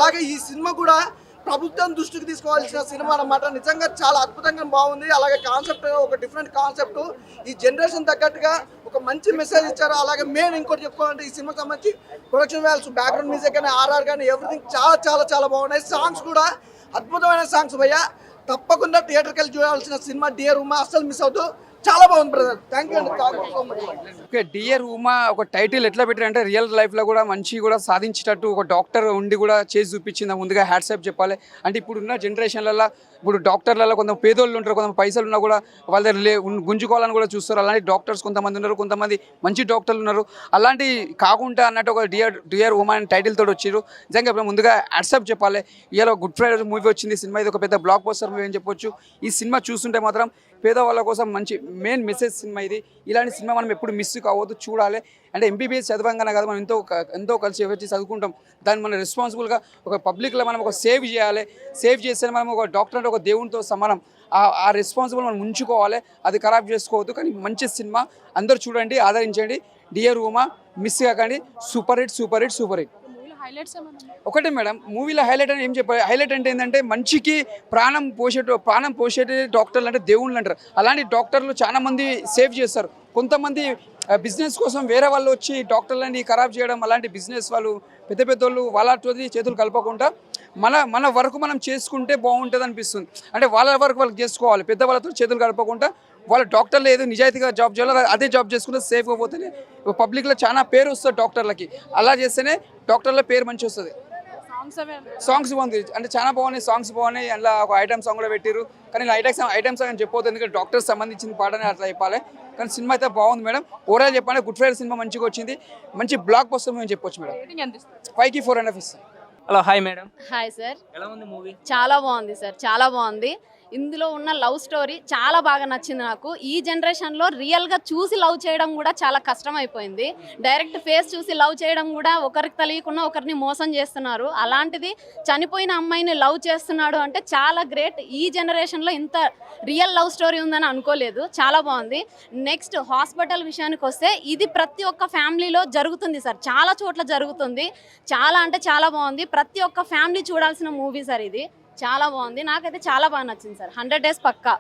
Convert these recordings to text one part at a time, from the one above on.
అలాగే ఈ సినిమా కూడా ప్రభుత్వం దృష్టికి తీసుకోవాల్సిన సినిమా అన్నమాట. నిజంగా చాలా అద్భుతంగా బాగుంది. అలాగే కాన్సెప్ట్ ఒక డిఫరెంట్ కాన్సెప్ట్, ఈ జనరేషన్ తగ్గట్టుగా ఒక మంచి మెసేజ్ ఇచ్చారు. అలాగే మెయిన్ ఇంకోటి చెప్పుకోవాలంటే ఈ సినిమాకి సంబంధించి ప్రొడక్షన్ వాల్యూస్, బ్యాక్గ్రౌండ్ మ్యూజిక్ కానీ, ఆర్ఆర్ కానీ ఎవ్రీథింగ్ చాలా చాలా చాలా బాగున్నాయి. సాంగ్స్ కూడా అద్భుతమైన సాంగ్స్ భయ్య. తప్పకుండా థియేటర్కి వెళ్ళి చూడాల్సిన సినిమా డియర్ ఉమా, అస్సలు మిస్ అవుతూ. చాలా బాగుంది బ్రదర్. థ్యాంక్ యూ అండి. So much. Okay, dear Uma ఒక టైటిల్ ఎట్లా పెట్టారంటే రియల్ లైఫ్లో కూడా మంచి కూడా సాధించేటట్టు ఒక డాక్టర్ ఉండి కూడా చేసి చూపించింది. ముందుగా హ్యాట్సాప్ చెప్పాలి. అంటే ఇప్పుడున్న జనరేషన్లలో ఇప్పుడు డాక్టర్లలో కొంత పేదోళ్ళు ఉంటారు, కొంత పైసలు ఉన్నా కూడా వాళ్ళ దగ్గర గుంజుకోవాలని కూడా చూస్తారు. అలాంటి డాక్టర్స్ కొంతమంది ఉన్నారు, కొంతమంది మంచి డాక్టర్లు ఉన్నారు. అలాంటి కాకుండా అన్నట్టు ఒక డియర్ ఉమా అనే టైటిల్ తోటి వచ్చారు. నిజంగా ఇప్పుడు ముందుగా హ్యాట్సాప్ చెప్పాలి. ఇవాళ గుడ్ ఫ్రైడే మూవీ వచ్చింది. సినిమా ఇది ఒక పెద్ద బ్లాక్ బస్టర్ మూవీ అని చెప్పొచ్చు. ఈ సినిమా చూస్తుంటే మాత్రం పేదవాళ్ళ కోసం మంచి మెయిన్ మెసేజ్ సినిమా ఇది. ఇలాంటి సినిమా మనం ఎప్పుడు మిస్ కావద్దు, చూడాలి. అంటే ఎంబీబీఎస్ చదవంగానే కాదు, మనం ఎంతో కలిసి ఎవరి చదువుకుంటాం. దాన్ని మనం రెస్పాన్సిబుల్గా ఒక పబ్లిక్లో మనం ఒక సేవ్ చేయాలి. సేవ్ చేస్తే మనం ఒక డాక్టర్ అంటే ఒక దేవునితో సమానం. ఆ రెస్పాన్సిబుల్ మనం ఉంచుకోవాలి, అది ఖరాబ్ చేసుకోవద్దు. కానీ మంచి సినిమా అందరూ చూడండి, ఆదరించండి. డియర్ ఉమా మిస్ కాకండి. Super hit, super hit, super hit. ఒకటే మేడం, మూవీలో హైలైట్ అని ఏం చెప్పాలి. హైలైట్ అంటే ఏంటంటే మంచికి ప్రాణం పోసేటి డాక్టర్లు అంటే దేవుళ్ళు అంటారు. అలాంటి డాక్టర్లు చాలా మంది సేవ్ చేస్తారు. కొంతమంది బిజినెస్ కోసం వేరే వాళ్ళు వచ్చి డాక్టర్లని ఖరాబ్ చేయడం, అలాంటి బిజినెస్ వాళ్ళు పెద్ద పెద్దోళ్ళు వాళ్ళతో చేతులు కలపకుండా మన వరకు మనం చేసుకుంటే బాగుంటుంది అనిపిస్తుంది. అంటే వాళ్ళ వరకు వాళ్ళకి చేసుకోవాలి, పెద్దవాళ్ళతో చేతులు కలపకుండా. వాళ్ళ డాక్టర్లు ఏదో నిజాయితీగా జాబ్ చేయాలో అదే జాబ్ చేసుకుంటే సేఫ్గా పోతేనే పబ్లిక్లో చాలా పేరు వస్తుంది డాక్టర్లకి. అలా చేస్తేనే డాక్టర్ల పేరు మంచి వస్తుంది. సాంగ్స్ బాగుంది, అంటే చాలా బాగున్నాయి, సాంగ్స్ బాగున్నాయి. అందులో ఒక ఐటమ్ సాంగ్ కూడా పెట్టారు. కానీ ఐటమ్ సాంగ్ అని చెప్పొద్దు, ఎందుకంటే డాక్టర్స్ సంబంధించిన పాటనే అట్లా చెప్పాలి. కానీ సినిమా అయితే బాగుంది మేడం. ఓవరాల్ చెప్పాలంటే గుడ్ ఫ్రైడే సినిమా మంచిగా వచ్చింది. మంచి బ్లాక్ బస్టర్ అని చెప్పొచ్చు మేడం. 5కి 4.5 ఇస్తాం. Hello, hi madam. Hi sir. ఎలా ఉంది మూవీ? చాలా బాగుంది సార్, చాలా బాగుంది. ఇందులో ఉన్న లవ్ స్టోరీ చాలా బాగా నచ్చింది నాకు. ఈ జనరేషన్లో రియల్గా చూసి లవ్ చేయడం కూడా చాలా కష్టం అయిపోయింది. డైరెక్ట్ ఫేస్ చూసి లవ్ చేయడం కూడా ఒకరికి తెలియకుండా ఒకరిని మోసం చేస్తున్నారు. అలాంటిది చనిపోయిన అమ్మాయిని లవ్ చేస్తున్నాడు అంటే చాలా గ్రేట్. ఈ జనరేషన్లో ఇంత రియల్ లవ్ స్టోరీ ఉందని అనుకోలేదు. చాలా బాగుంది. నెక్స్ట్ హాస్పిటల్ విషయానికి వస్తే ఇది ప్రతి ఒక్క ఫ్యామిలీలో జరుగుతుంది సార్, చాలా చోట్ల జరుగుతుంది. చాలా అంటే చాలా బాగుంది. ప్రతి ఒక్క ఫ్యామిలీ చూడాల్సిన మూవీ సార్ ఇది. చాలా బాగుంది, నాకైతే చాలా బాగా నచ్చింది సార్. 100 days పక్కా.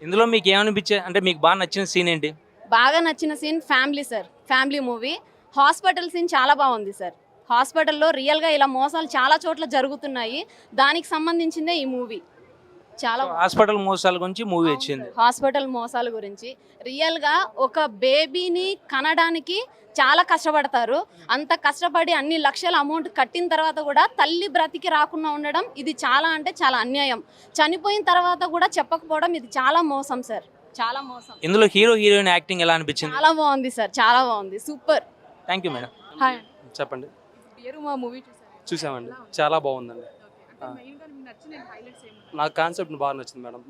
ఇందులో మీకు ఏమనిపించే, అంటే మీకు బాగా నచ్చిన సీన్ ఏంటి? బాగా నచ్చిన scene family sir, family movie. Hospital scene చాలా బాగుంది సార్. హాస్పిటల్లో రియల్గా ఇలా మోసాలు చాలా చోట్ల జరుగుతున్నాయి, దానికి సంబంధించిందే ఈ మూవీ. చాలా హాస్పిటల్ మోసాల గురించి మూవీ వచ్చింది. హాస్పిటల్ మోసాల గురించి రియల్గా ఒక బేబీని కనడానికి చాలా కష్టపడతారు. అంత కష్టపడి అన్ని లక్షల అమౌంట్ కట్టిన తర్వాత కూడా తల్లి బ్రతికి రాకుండా ఉండడం ఇది చాలా అంటే చాలా అన్యాయం. చనిపోయిన తర్వాత కూడా చెప్పకపోవడం ఇది చాలా మోసం సార్, చాలా మోసం. ఇందులో హీరో హీరోయిన్ యాక్టింగ్ ఎలా అనిపించింది? చాలా బాగుంది సార్, చాలా బాగుంది, super. Thank you madam. Hi చెప్పండి. మూవీ చూసామండి, చాలా బాగుందండి. నాకు కాన్సెప్ట్ బాగా నచ్చింది మేడం.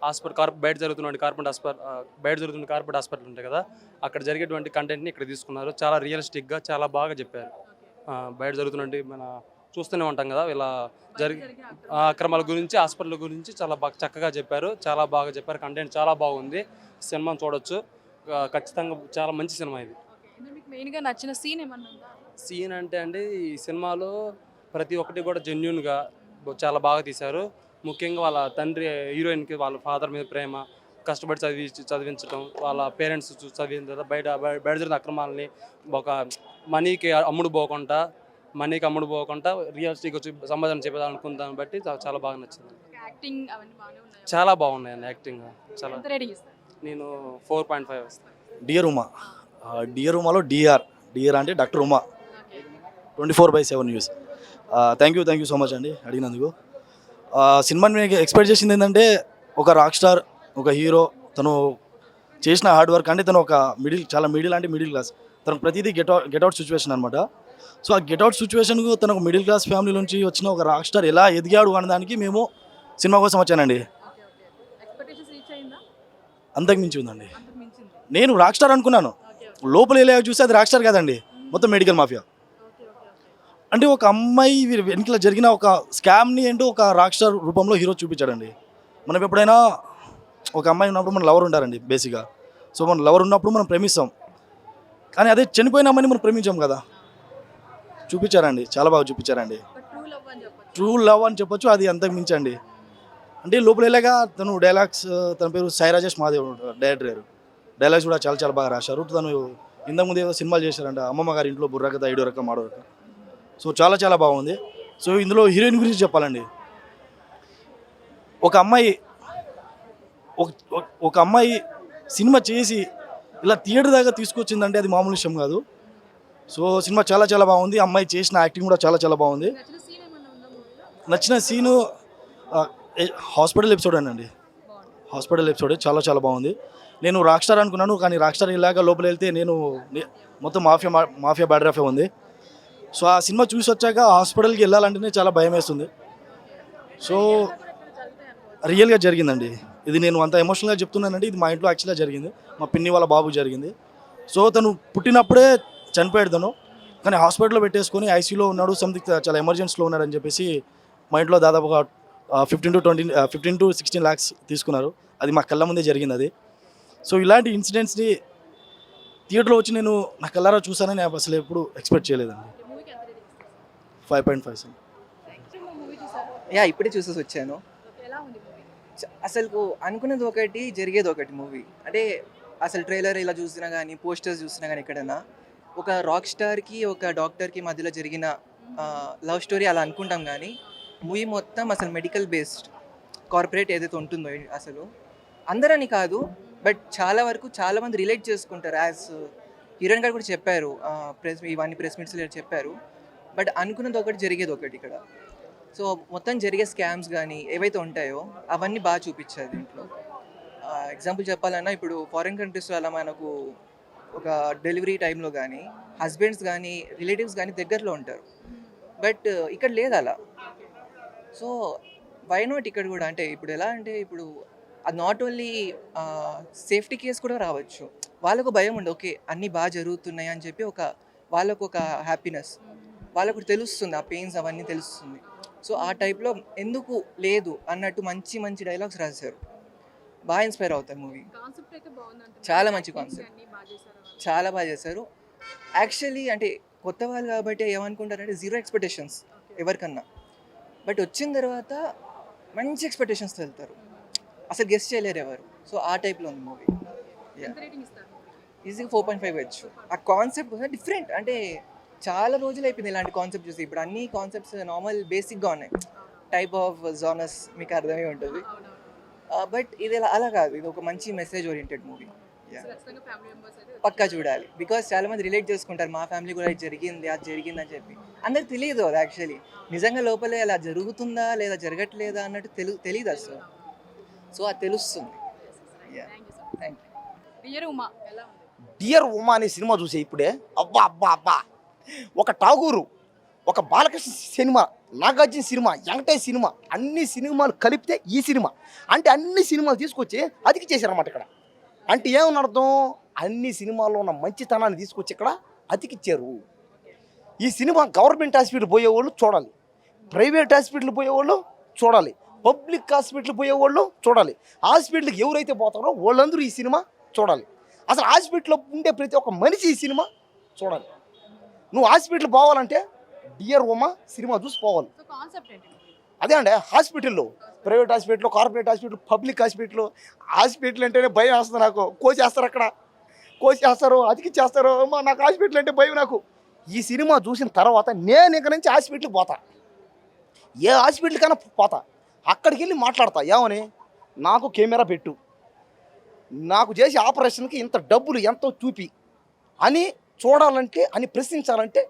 హాస్పిటల్ బయట జరుగుతున్న కార్పొరేట్ హాస్పిటల్ ఉంటాయి కదా, అక్కడ జరిగేటువంటి కంటెంట్ని ఇక్కడ తీసుకున్నారు. చాలా రియలిస్టిక్గా చాలా బాగా చెప్పారు. బయట జరుగుతున్నటువంటి మన చూస్తూనే ఉంటాం కదా, ఇలా అక్రమాల గురించి, హాస్పిటల్ గురించి చాలా బాగా చక్కగా చెప్పారు. చాలా బాగా చెప్పారు. కంటెంట్ చాలా బాగుంది. సినిమాను చూడొచ్చు ఖచ్చితంగా. చాలా మంచి సినిమా ఇది. మెయిన్గా నచ్చిన సీన్ అంటే అండి, ఈ సినిమాలో ప్రతి ఒక్కటి కూడా జెన్యూన్గా చాలా బాగా తీశారు. ముఖ్యంగా వాళ్ళ తండ్రి హీరోయిన్కి వాళ్ళ ఫాదర్ మీద ప్రేమ, కష్టపడి చదివించడం, వాళ్ళ పేరెంట్స్ చదివిన తర్వాత బయట జరిగిన అక్రమాలని ఒక మనీకి అమ్ముడు పోకుండా రియలిస్టిక్ సమాధానం చెప్పాలనుకున్న దాన్ని బట్టి చాలా బాగా నచ్చింది. చాలా బాగున్నాయండి యాక్టింగ్. చాలా. నేను 4.5 ఇస్తాను. డియర్ ఉమా. డియర్ ఉమాలో డిఆర్ అంటే doctor Uma. 24/7 news. Thank you so much అండి అడిగినందుకు. సినిమాని మీకు ఎక్స్పెక్ట్ చేసింది ఏంటంటే, ఒక రాక్ స్టార్, ఒక హీరో, తను చేసిన హార్డ్ వర్క్. అంటే తను ఒక చాలా మిడిల్ క్లాస్. తనకు ప్రతిదీ గెట్అవుట్ సిచ్యువేషన్ అనమాట. సో ఆ గెట్అవుట్ సిచ్యువేషన్కు తను ఒక మిడిల్ క్లాస్ ఫ్యామిలీ నుంచి వచ్చిన ఒక రాక్ స్టార్ ఎలా ఎదిగాడు అనడానికి మేము సినిమా కోసం వచ్చానండి. అంతకు మించి ఉందండి. నేను రాక్ స్టార్ అనుకున్నాను, లోపల ఎలా చూస్తే అది రాక్ స్టార్ కాదండి, మొత్తం మెడికల్ మాఫియా. అంటే ఒక అమ్మాయి వెనుకల జరిగిన ఒక స్కామ్ని ఏంటో ఒక రాక్ స్టార్ రూపంలో హీరో చూపించాడండి. మనం ఎప్పుడైనా ఒక అమ్మాయి ఉన్నప్పుడు మన లవర్ ఉంటారండి బేసిక్గా. సో మన లవర్ ఉన్నప్పుడు మనం ప్రేమిస్తాం, కానీ అదే చనిపోయిన అమ్మాయిని మనం ప్రేమించాం కదా. చూపించారండి, చాలా బాగా చూపించారండి. ట్రూ లవ్ అని చెప్పొచ్చు, అది అంతకు మించండి. అంటే లోపల వెళ్ళాక తను డైలాగ్స్, తన పేరు సాయి రాజేష్ మాదేవ్ డైరెక్టర్ గారు, డైలాగ్స్ కూడా చాలా చాలా బాగా రాశారు. తను ఇంతకుముందు ఏదో సినిమాలు చేశారంట, అమ్మమ్మ గారి ఇంట్లో బుర్రకథ, ఐడో రకం, ఆడో రకం. సో చాలా చాలా బాగుంది. సో ఇందులో హీరోయిన్ గురించి చెప్పాలండి. ఒక అమ్మాయి సినిమా చేసి ఇలా థియేటర్ దాకా తీసుకొచ్చిందంటే అది మామూలు విషయం కాదు. సో సినిమా చాలా చాలా బాగుంది. అమ్మాయి చేసిన యాక్టింగ్ కూడా చాలా చాలా బాగుంది. నచ్చిన సీను హాస్పిటల్ ఎపిసోడ్ అండి. హాస్పిటల్ ఎపిసోడ్ చాలా చాలా బాగుంది. నేను రాక్ స్టార్ అనుకున్నాను, కానీ రాక్ స్టార్ ఇలాగ లోపల వెళ్తే నేను మొత్తం మాఫియా బయోగ్రఫీ ఉంది. సో ఆ సినిమా చూసి వచ్చాక హాస్పిటల్కి వెళ్ళాలంటేనే చాలా భయం వేస్తుంది. సో రియల్గా జరిగిందండి ఇది. నేను అంత ఎమోషనల్గా చెప్తున్నానండి, ఇది మా ఇంట్లో యాక్చువల్గా జరిగింది. మా పిన్ని వాళ్ళ బాబుకి జరిగింది. సో తను పుట్టినప్పుడే చనిపోయాడు తను, కానీ హాస్పిటల్లో పెట్టేసుకొని ఐసీయూలో ఉన్నాడు, సంథింగ్ చాలా ఎమర్జెన్సీలో ఉన్నాడు అని చెప్పేసి మా ఇంట్లో దాదాపుగా 15 to 16 lakhs తీసుకున్నారు. అది మా కళ్ళ ముందే జరిగింది అది. సో ఇలాంటి ఇన్సిడెంట్స్ని థియేటర్లో వచ్చి నేను నా కళ్ళారా చూసానని అసలు ఎప్పుడు ఎక్స్పెక్ట్ చేయలేదండి. 5.5. యా ఇప్పుడే చూసేసి వచ్చాను. అసలు అనుకున్నది ఒకటి, జరిగేది ఒకటి మూవీ. అంటే అసలు ట్రైలర్ ఇలా చూసినా కానీ, పోస్టర్స్ చూసినా కానీ, ఎక్కడైనా ఒక రాక్ స్టార్కి ఒక డాక్టర్కి మధ్యలో జరిగిన లవ్ స్టోరీ అలా అనుకుంటాం. కానీ మూవీ మొత్తం అసలు మెడికల్ బేస్డ్, కార్పొరేట్ ఏదైతే ఉంటుందో అసలు అందరని కాదు, బట్ చాలా వరకు చాలామంది రిలేట్ చేసుకుంటారు. యాజ్ హీరోయిన్ గారు కూడా చెప్పారు, ఇవన్నీ ప్రెస్ మీట్స్లో చెప్పారు. బట్ అనుకున్నది ఒకటి, జరిగేది ఒకటి ఇక్కడ. సో మొత్తం జరిగే స్కామ్స్ కానీ ఏవైతే ఉంటాయో అవన్నీ బాగా చూపించారు దీంట్లో. ఎగ్జాంపుల్ చెప్పాలన్నా, ఇప్పుడు ఫారిన్ కంట్రీస్లో అలా మనకు ఒక డెలివరీ టైంలో కానీ హస్బెండ్స్ కానీ రిలేటివ్స్ కానీ దగ్గరలో ఉంటారు, బట్ ఇక్కడ లేదు అలా. సో వై నాట్ ఇక్కడ కూడా? అంటే ఇప్పుడు ఎలా అంటే, ఇప్పుడు అది నాట్ ఓన్లీ సేఫ్టీ కేస్ కూడా రావచ్చు. వాళ్ళకు భయం ఉండదు, ఓకే అన్నీ బాగా జరుగుతున్నాయి అని చెప్పి వాళ్ళకు ఒక హ్యాపీనెస్, వాళ్ళకు తెలుస్తుంది, ఆ పెయిన్స్ అవన్నీ తెలుస్తుంది. సో ఆ టైప్లో ఎందుకు లేదు అన్నట్టు మంచి మంచి డైలాగ్స్ రాశారు. బాగా ఇన్స్పైర్ అవుతారు మూవీ. చాలా మంచి కాన్సెప్ట్, చాలా బాగా చేశారు. యాక్చువల్లీ అంటే కొత్త వాళ్ళు కాబట్టి ఏమనుకుంటారంటే జీరో ఎక్స్పెక్టేషన్స్ ఎవరికన్నా, బట్ వచ్చిన తర్వాత మంచి ఎక్స్పెక్టేషన్స్తో వెళ్తారు, అసలు గెస్ట్ చేయలేరు ఎవరు. సో ఆ టైప్లో ఉంది మూవీ. ఈజీగా 4.5 ఇవ్వచ్చు. ఆ కాన్సెప్ట్ డిఫరెంట్, అంటే చాలా రోజులు అయిపోయింది ఇలాంటి కాన్సెప్ట్ చూసి. ఇప్పుడు అన్ని కాన్సెప్ట్స్ నార్మల్ బేసిక్గా ఉన్నాయి, టైప్ ఆఫ్ జానర్స్ మీకు అర్థమై ఉంటుంది. బట్ ఇది అలా కాదు, ఇది ఒక మంచి మెసేజ్ ఓరియంటెడ్ మూవీ. పక్కా చూడాలి, బికాస్ చాలా మంది రిలేట్ చేసుకుంటారు, మా ఫ్యామిలీ కూడా ఇది జరిగింది, అది జరిగింది అని చెప్పి. అందరికి తెలియదు అది యాక్చువల్లీ నిజంగా లోపలే అలా జరుగుతుందా లేదా జరగట్లేదా అన్నట్టు తెలియదు అసలు. సో అది తెలుస్తుంది. Thank you. డియర్ ఉమా అనే సినిమా చూసే ఇప్పుడే అబ్బా అబ్బా అబ్బా, ఒక ఠాగూరు, ఒక Balakrishna cinema, Nagarjuna cinema, Venkatesh cinema, అన్ని సినిమాలు కలిపితే ఈ సినిమా. అంటే అన్ని సినిమాలు తీసుకొచ్చి అతికి చేశారన్నమాట ఇక్కడ. అంటే ఏమని అర్థం? అన్ని సినిమాల్లో ఉన్న మంచితనాన్ని తీసుకొచ్చి ఇక్కడ అతికిచ్చారు. ఈ సినిమా గవర్నమెంట్ హాస్పిటల్ పోయేవాళ్ళు చూడాలి, ప్రైవేట్ హాస్పిటల్ పోయేవాళ్ళు చూడాలి, పబ్లిక్ హాస్పిటల్ పోయేవాళ్ళు చూడాలి, హాస్పిటల్కి ఎవరైతే పోతారో వాళ్ళందరూ ఈ సినిమా చూడాలి. అసలు హాస్పిటల్లో ఉండే ప్రతి ఒక్క మనిషి ఈ సినిమా చూడాలి. నువ్వు హాస్పిటల్ పోవాలంటే డియర్ ఉమా సినిమా చూసి పోవాలి. అదే అండి, హాస్పిటల్లో private hospital, corporate hospital, public hospital అంటేనే భయం వేస్తుంది నాకు. కోసేస్తారు, అక్కడ కోసేస్తారు, అతికిచ్చేస్తారు. అమ్మా నాకు హాస్పిటల్ అంటే భయం నాకు. ఈ సినిమా చూసిన తర్వాత నేను ఇక్కడ నుంచి హాస్పిటల్కి పోతా, ఏ హాస్పిటల్కైనా పోతా, అక్కడికి వెళ్ళి మాట్లాడతా, ఏమని నాకు కెమెరా పెట్టు, నాకు చేసే ఆపరేషన్కి ఇంత డబ్బులు ఎంతో చూపి అని చూడాలంటే, అని ప్రశ్నించాలంటే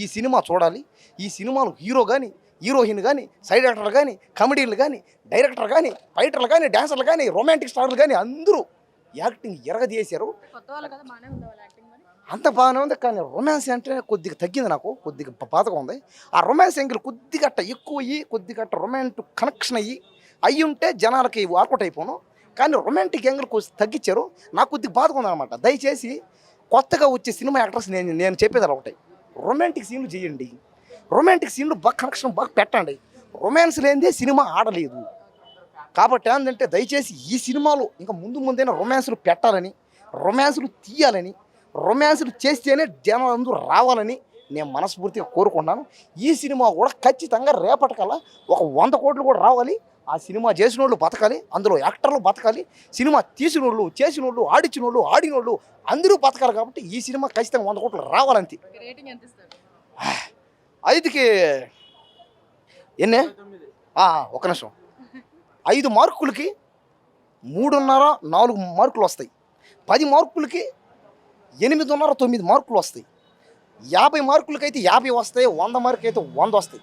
ఈ సినిమా చూడాలి. ఈ సినిమాలో హీరో కానీ, హీరోయిన్ కానీ, సైడ్ యాక్టర్ కానీ, కమెడీలు కానీ, డైరెక్టర్ కానీ, ఫైటర్లు కానీ, డాన్సర్లు కానీ, రొమాంటిక్ స్టార్లు కానీ అందరూ యాక్టింగ్ ఎరగదీశారు. అంత బాగానే ఉంది, కానీ రొమాన్స్ అంటే కొద్దిగా తగ్గింది, నాకు కొద్దిగా బాధగా ఉంది. ఆ రొమాన్స్ యాంగిల్ కొద్దిగా అట్ట ఎక్కువ అయ్యి, కొద్దిగా అట్ట రొమాంటిక్ కనెక్షన్ అయ్యి ఉంటే జనాలకి వర్కౌట్ అయిపోను. కానీ రొమాంటిక్ యాంగిల్ కొంచెం తగ్గించారు, నాకు కొద్దిగా బాధగా ఉందన్నమాట. దయచేసి కొత్తగా వచ్చే సినిమా యాక్టర్స్ నేను చెప్పేది అలా ఒకటి, రొమాంటిక్ సీన్లు చేయండి, రొమాంటిక్ సీన్లు బాగా కనెక్షన్ బాగా పెట్టండి. రొమాన్స్ లేనిదే సినిమా ఆడలేదు. కాబట్టి ఏంటంటే దయచేసి ఈ సినిమాలో ఇంకా ముందైనా రొమాన్స్లు పెట్టాలని, రొమాన్స్లు తీయాలని, రొమాన్స్లు చేస్తేనే జనాలు అందరూ రావాలని నేను మనస్ఫూర్తిగా కోరుకుంటున్నాను. ఈ సినిమా కూడా ఖచ్చితంగా రేపటికల్లా ఒక 100 కోట్లు కూడా రావాలి. ఆ సినిమా చేసిన వాళ్ళు బతకాలి, అందులో యాక్టర్లు బతకాలి, సినిమా తీసిన వాళ్ళు, చేసిన వాళ్ళు, ఆడిన వాళ్ళు, ఆడిన వాళ్ళు అందరూ బతకాలి. కాబట్టి ఈ సినిమా ఖచ్చితంగా 100 కోట్లు రావాలంతే. 5కి ఎన్నే ఒక నిమిషం 5 మార్కులకి 3.5 4 మార్కులు వస్తాయి. 10 మార్కులకి 8.5 9 మార్కులు వస్తాయి. 50 మార్కులకైతే 50 వస్తాయి. 100 మార్కులు అయితే 100 వస్తాయి.